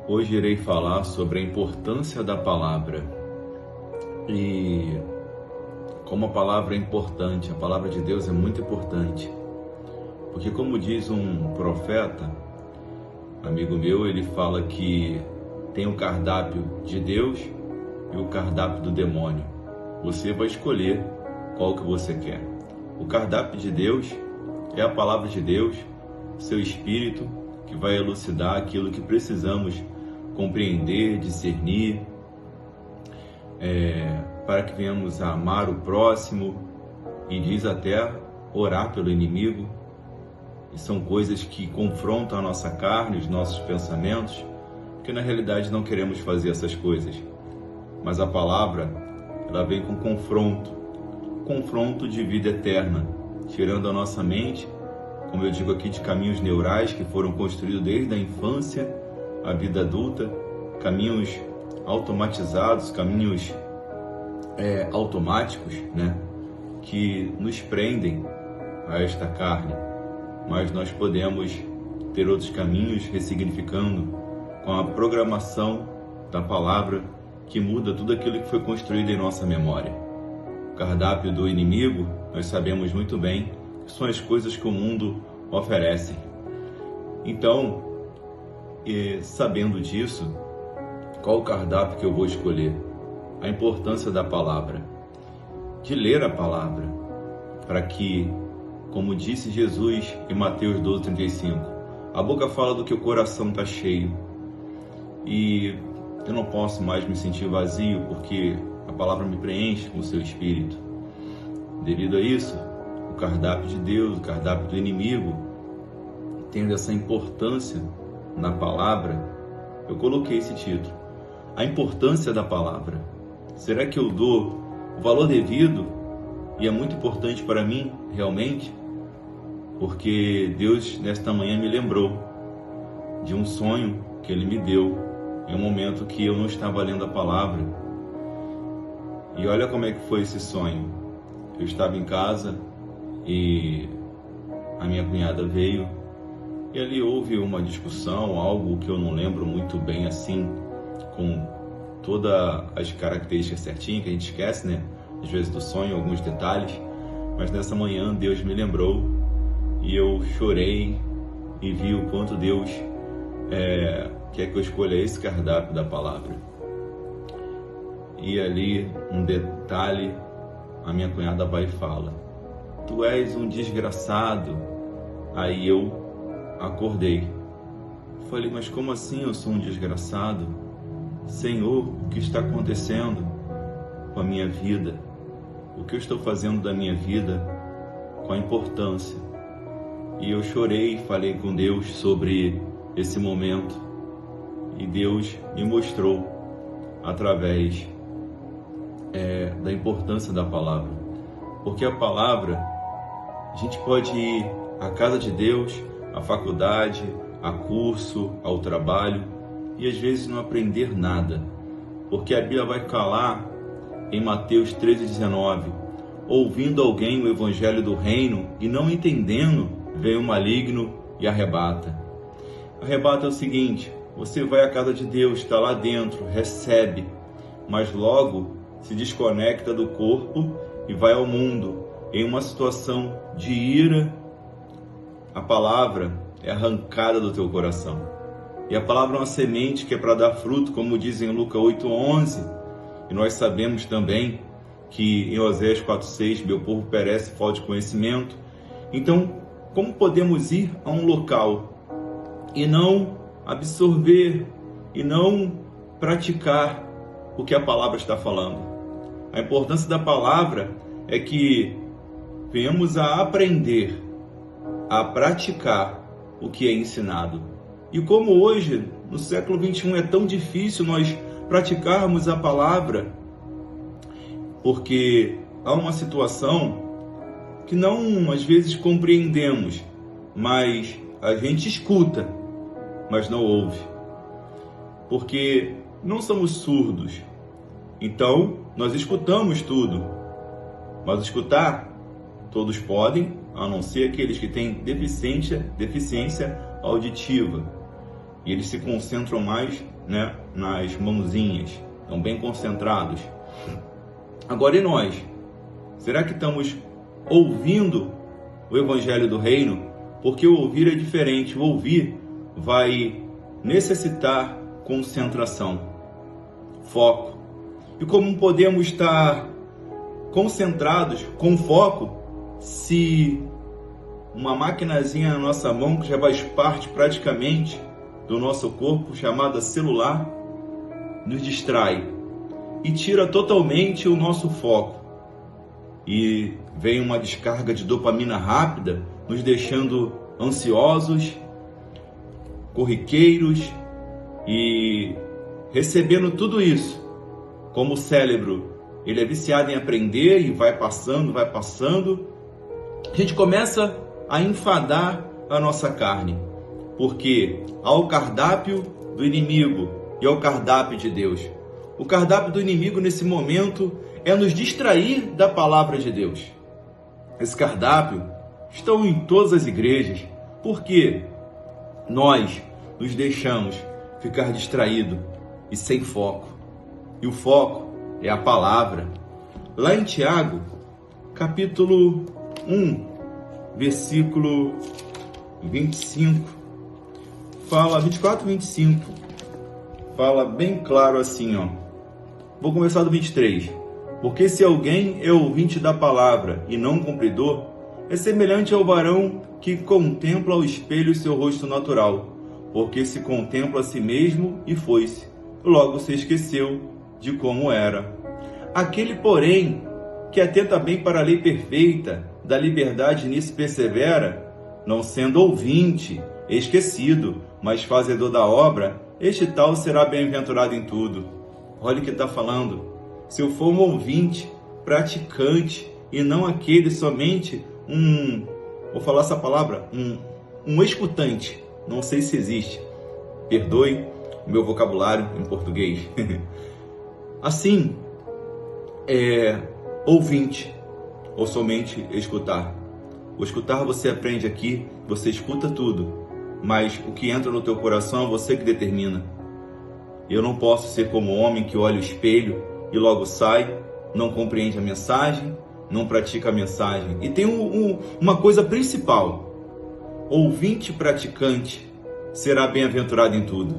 Hoje irei falar sobre a importância da palavra e como a palavra é importante. A palavra de Deus é muito importante, porque como diz um profeta, amigo meu, ele fala que tem o cardápio de Deus e o cardápio do demônio. Você vai escolher qual que você quer. O cardápio de Deus é a palavra de Deus, seu Espírito, que vai elucidar aquilo que precisamos compreender, discernir, para que venhamos a amar o próximo, e diz até orar pelo inimigo. E são coisas que confrontam a nossa carne, os nossos pensamentos, porque na realidade não queremos fazer essas coisas. Mas a palavra, ela vem com confronto de vida eterna, tirando a nossa mente, como eu digo aqui, de caminhos neurais que foram construídos desde a infância, a vida adulta, caminhos automatizados, caminhos automáticos, que nos prendem a esta carne. Mas nós podemos ter outros caminhos, ressignificando com a programação da palavra, que muda tudo aquilo que foi construído em nossa memória. O cardápio do inimigo, nós sabemos muito bem que são as coisas que o mundo oferece. Então, sabendo disso, qual o cardápio que eu vou escolher? A importância da palavra, de ler a palavra, para que, como disse Jesus em Mateus 12:35, a boca fala do que o coração está cheio. E eu não posso mais me sentir vazio, porque a palavra me preenche com o seu Espírito. Devido a isso, o cardápio de Deus, o cardápio do inimigo, tendo essa importância na palavra, eu coloquei esse título: a importância da palavra. Será que eu dou o valor devido? E é muito importante para mim, realmente, porque Deus, nesta manhã, me lembrou de um sonho que Ele me deu em um momento que eu não estava lendo a palavra. E olha como é que foi esse sonho. Eu estava em casa e a minha cunhada veio, e ali houve uma discussão, algo que eu não lembro muito bem assim, com todas as características certinhas, que a gente esquece, às vezes do sonho, alguns detalhes. Mas nessa manhã Deus me lembrou e eu chorei e vi o quanto Deus quer que eu escolha esse cardápio da palavra. E ali, um detalhe, a minha cunhada vai e fala: tu és um desgraçado. Aí eu acordei. Falei: mas como assim eu sou um desgraçado? Senhor, o que está acontecendo com a minha vida? O que eu estou fazendo da minha vida? Com a importância? E eu chorei e falei com Deus sobre esse momento. E Deus me mostrou através da importância da palavra. Porque a palavra, a gente pode ir à casa de Deus, à faculdade, a curso, ao trabalho, e às vezes não aprender nada. Porque a Bíblia vai falar em Mateus 13:19, ouvindo alguém o evangelho do reino e não entendendo, vem o maligno e arrebata. Arrebata é o seguinte: você vai à casa de Deus, está lá dentro, recebe, mas logo se desconecta do corpo e vai ao mundo em uma situação de ira. A palavra é arrancada do teu coração. E a palavra é uma semente que é para dar fruto, como diz em Lucas 8:11. E nós sabemos também que em Oséias 4:6, meu povo perece por falta de conhecimento. Então, como podemos ir a um local e não absorver e não praticar o que a palavra está falando? A importância da palavra é que venhamos a aprender, a praticar o que é ensinado. E como hoje, no século 21, é tão difícil nós praticarmos a palavra, porque há uma situação que não, às vezes, compreendemos, mas a gente escuta, mas não ouve, porque não somos surdos. Então, nós escutamos tudo, mas escutar todos podem, a não ser aqueles que têm deficiência auditiva, e eles se concentram mais né, nas mãozinhas, estão bem concentrados. Agora, e nós? Será que estamos ouvindo o Evangelho do Reino? Porque o ouvir é diferente. O ouvir vai necessitar concentração, foco. E como podemos estar concentrados, com foco, se uma maquinazinha na nossa mão, que já faz parte praticamente do nosso corpo, chamada celular, nos distrai e tira totalmente o nosso foco. E vem uma descarga de dopamina rápida, nos deixando ansiosos, corriqueiros e recebendo tudo isso. Como o cérebro, ele é viciado em aprender e vai passando, a gente começa a enfadar a nossa carne, porque há o cardápio do inimigo e ao cardápio de Deus. O cardápio do inimigo nesse momento é nos distrair da palavra de Deus. Esse cardápio está em todas as igrejas, porque nós nos deixamos ficar distraídos e sem foco. E o foco é a palavra. Lá em Tiago, capítulo 1, versículo 25, fala, 24 e 25, fala bem claro assim, ó. Vou começar do 23. Porque se alguém é ouvinte da palavra e não cumpridor, é semelhante ao varão que contempla ao espelho seu rosto natural, porque se contempla a si mesmo e foi-se, logo se esqueceu de como era. Aquele, porém, que atenta bem para a lei perfeita, da liberdade nisso persevera, não sendo ouvinte, esquecido, mas fazedor da obra, este tal será bem-aventurado em tudo. Olha o que está falando. Se eu for um ouvinte, praticante, e não aquele somente vou falar essa palavra, um escutante, não sei se existe, perdoe o meu vocabulário em português. Assim, ouvinte, ou somente escutar. O escutar você aprende aqui, você escuta tudo, mas o que entra no teu coração é você que determina. Eu não posso ser como o homem que olha o espelho e logo sai, não compreende a mensagem, não pratica a mensagem. E tem uma coisa principal: ouvinte praticante será bem-aventurado em tudo.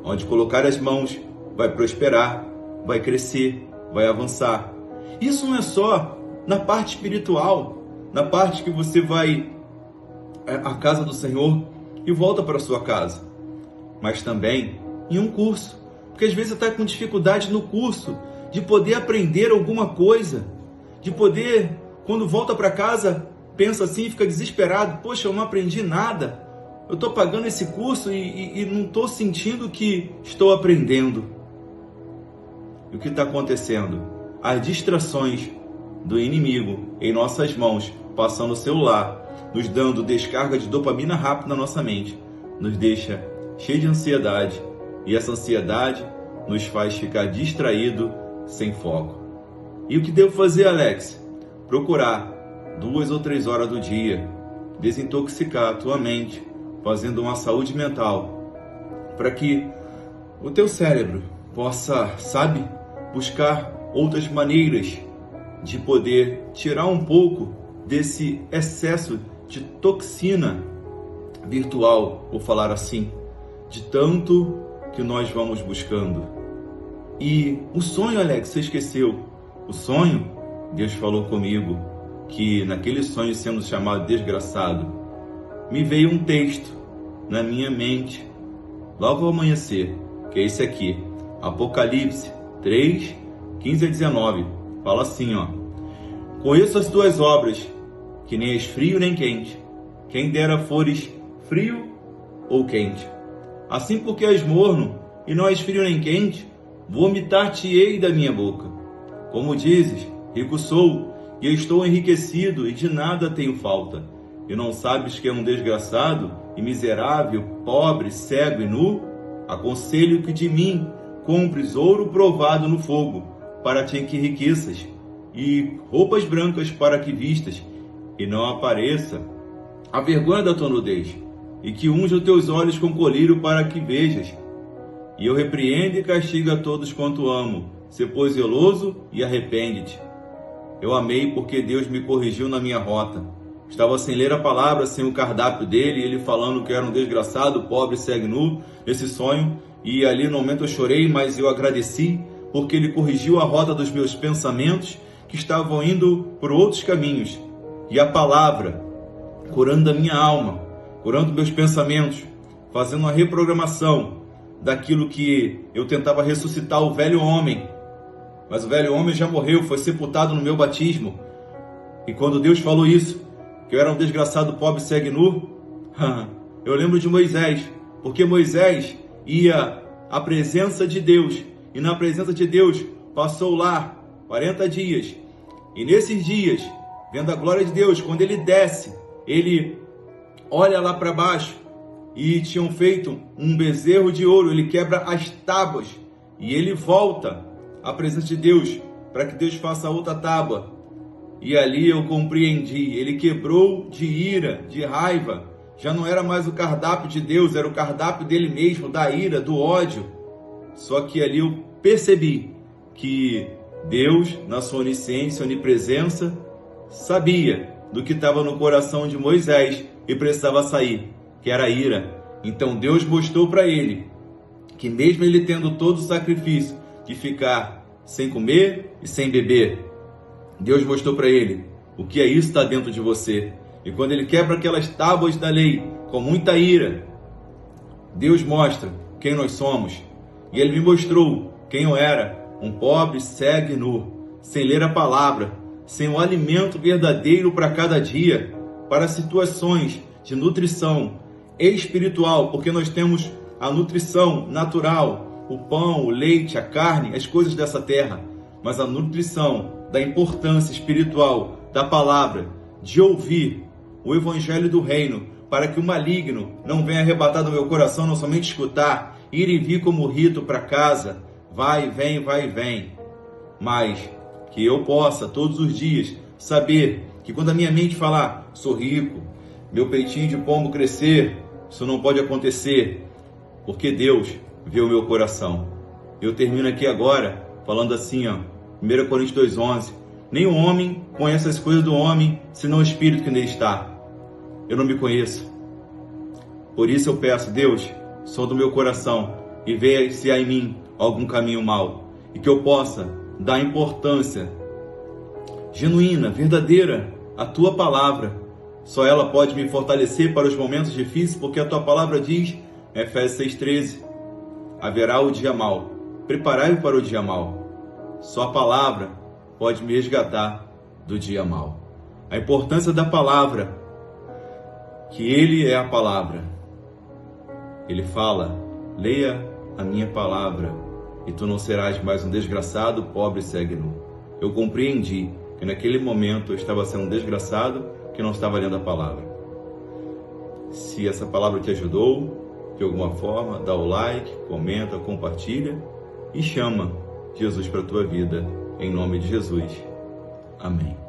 Onde colocar as mãos, vai prosperar, vai crescer, vai avançar. Isso não é só na parte espiritual, na parte que você vai à casa do Senhor e volta para a sua casa, mas também em um curso. Porque às vezes você está com dificuldade no curso de poder aprender alguma coisa, de poder, quando volta para casa, pensa assim, fica desesperado: poxa, eu não aprendi nada, eu estou pagando esse curso e não estou sentindo que estou aprendendo. E o que está acontecendo? As distrações do inimigo em nossas mãos, passando o celular, nos dando descarga de dopamina rápida na nossa mente, nos deixa cheio de ansiedade, e essa ansiedade nos faz ficar distraído, sem foco. E o que devo fazer, Alex? Procurar 2 ou 3 horas do dia, desintoxicar a tua mente, fazendo uma saúde mental, para que o teu cérebro possa, buscar outras maneiras de poder tirar um pouco desse excesso de toxina virtual, vou falar assim, de tanto que nós vamos buscando. E o sonho, Alex, você esqueceu. O sonho, Deus falou comigo que naquele sonho, sendo chamado desgraçado, me veio um texto na minha mente, logo ao amanhecer, que é esse aqui, Apocalipse 3, 15 a 19, fala assim, ó: conheço as tuas obras, que nem és frio nem quente, quem dera fores frio ou quente. Assim, porque és morno e não és frio nem quente, vomitar-te-ei da minha boca. Como dizes, rico sou, e estou enriquecido, e de nada tenho falta. E não sabes que é um desgraçado, e miserável, pobre, cego e nu? Aconselho que de mim compres ouro provado no fogo, para te enriqueças, e roupas brancas para que vistas, e não apareça a vergonha da tua nudez, e que unja os teus olhos com colírio para que vejas. E eu repreendo e castigo a todos quanto amo. Sê, pois, zeloso e arrepende-te. Eu amei porque Deus me corrigiu na minha rota. Estava sem ler a palavra, sem o cardápio dele, ele falando que eu era um desgraçado, pobre, cego e nu, nesse sonho. E ali no momento eu chorei, mas eu agradeci, porque ele corrigiu a rota dos meus pensamentos, que estavam indo por outros caminhos. E a palavra, curando a minha alma, curando meus pensamentos, fazendo uma reprogramação daquilo que eu tentava ressuscitar o velho homem. Mas o velho homem já morreu, foi sepultado no meu batismo. E quando Deus falou isso, que eu era um desgraçado, pobre, cego e nu, eu lembro de Moisés, porque Moisés ia à presença de Deus, e na presença de Deus passou lá 40 dias. E nesses dias, vendo a glória de Deus, quando ele desce, ele olha lá para baixo, e tinham feito um bezerro de ouro, ele quebra as tábuas, e ele volta à presença de Deus, para que Deus faça outra tábua. E ali eu compreendi, ele quebrou de ira, de raiva, já não era mais o cardápio de Deus, era o cardápio dele mesmo, da ira, do ódio. Só que ali eu percebi que Deus, na sua onisciência, onipresença, sabia do que estava no coração de Moisés e precisava sair, que era a ira. Então Deus mostrou para ele que mesmo ele tendo todo o sacrifício de ficar sem comer e sem beber, Deus mostrou para ele o que é isso está dentro de você. E quando ele quebra aquelas tábuas da lei com muita ira, Deus mostra quem nós somos. E ele me mostrou quem eu era, um pobre, cego e nu, sem ler a palavra, sem um alimento verdadeiro para cada dia, para situações de nutrição espiritual, porque nós temos a nutrição natural, o pão, o leite, a carne, as coisas dessa terra, mas a nutrição da importância espiritual da palavra, de ouvir o evangelho do reino, para que o maligno não venha arrebatar do meu coração, não somente escutar, ir e vir como rito para casa, vai e vem, mas que eu possa todos os dias saber que quando a minha mente falar, sou rico, meu peitinho de pombo crescer, isso não pode acontecer, porque Deus vê o meu coração. Eu termino aqui agora falando assim, 1 Coríntios 2,11, nenhum homem conhece as coisas do homem, senão o Espírito que nele está. Eu não me conheço. Por isso eu peço, Deus, som do meu coração e veja se há em mim algum caminho mau, e que eu possa dar importância genuína, verdadeira à tua palavra. Só ela pode me fortalecer para os momentos difíceis, porque a tua palavra diz, Efésios 6,13, haverá o dia mau, preparai-me para o dia mau. Só a palavra pode me resgatar do dia mau. A importância da palavra, que Ele é a palavra. Ele fala, leia a minha palavra e tu não serás mais um desgraçado, pobre, cego e nu. Eu compreendi que naquele momento eu estava sendo um desgraçado que não estava lendo a palavra. Se essa palavra te ajudou, de alguma forma, dá o like, comenta, compartilha e chama Jesus para a tua vida, em nome de Jesus. Amém.